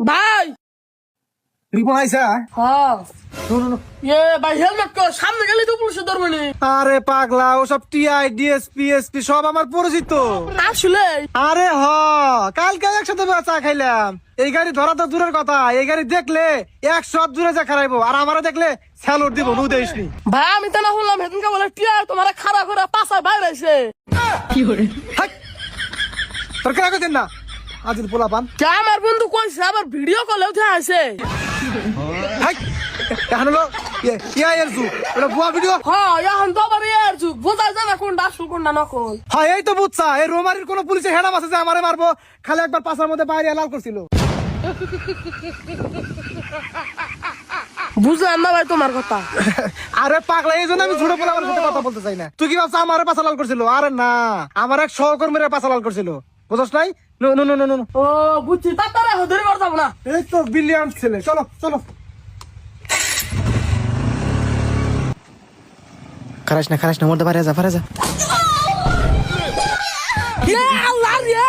ভাই রিপন আইসা হ্যাঁ শুনুন ভাই হেলমেট কর, সামনে গেলে তো পুলিশে ধরবে নি। আরে পাগলা ওসব টিআই ডিএসপি এসপি সব আমার পরিচিত। আসলে আরে কালকে একসাথে চা খাইলাম। এই গাড়ি ধরা তো দূরের কথা, এই গাড়ি দেখলে 100 দূরে যা খারাইবো, আর আমারে দেখলে স্যালুট দিব নুদেশনি। ভাই আমি তো না শুনলাম সেদিনকে বলে টিয়া তোমার খাড়া করে পাশায় বাইরে আছে। তোর কেন কইতেন না আজ পোলা পান কে আমার বন্ধু কইছে, আবার ভিডিও কলে উঠে আছে। এখন হলো ইয়া এর যুগ, এটা ভুয়া ভিডিও। হ্যাঁ এখন তো আবার ইয়ার যুগ, বোঝা যায় না কোনটা আসল কোনটা নকল। হ্যাঁ এই তো বুঝছা, এই রোমারির কোন পুলিশে হেডাম আছে যে আমারে মারবো, খালি একবার পাশার মধ্যে বাইরে লাল করছিল। বুঝলাম না ভাই তোমার কথা। আরে পাগলা, এই জন্য আমি ছোট পোলাপানের সাথে কথা বলতে চাই না। তুই কি ভাবছ আমারে পাশা লাল করছিল? আরে না, আমার এক সহকর্মীরা পাশা লাল করছিল, বুঝছ নাই? No no no no no. ও বুঝছি, তাড়াতাড়ি হদরি করতে হবে না। এই তো ব্রিলিয়ান্ট ছেলে, চলো চলো। খারাস না মরতে পারে, যা পারে যা। আল্লাহ রে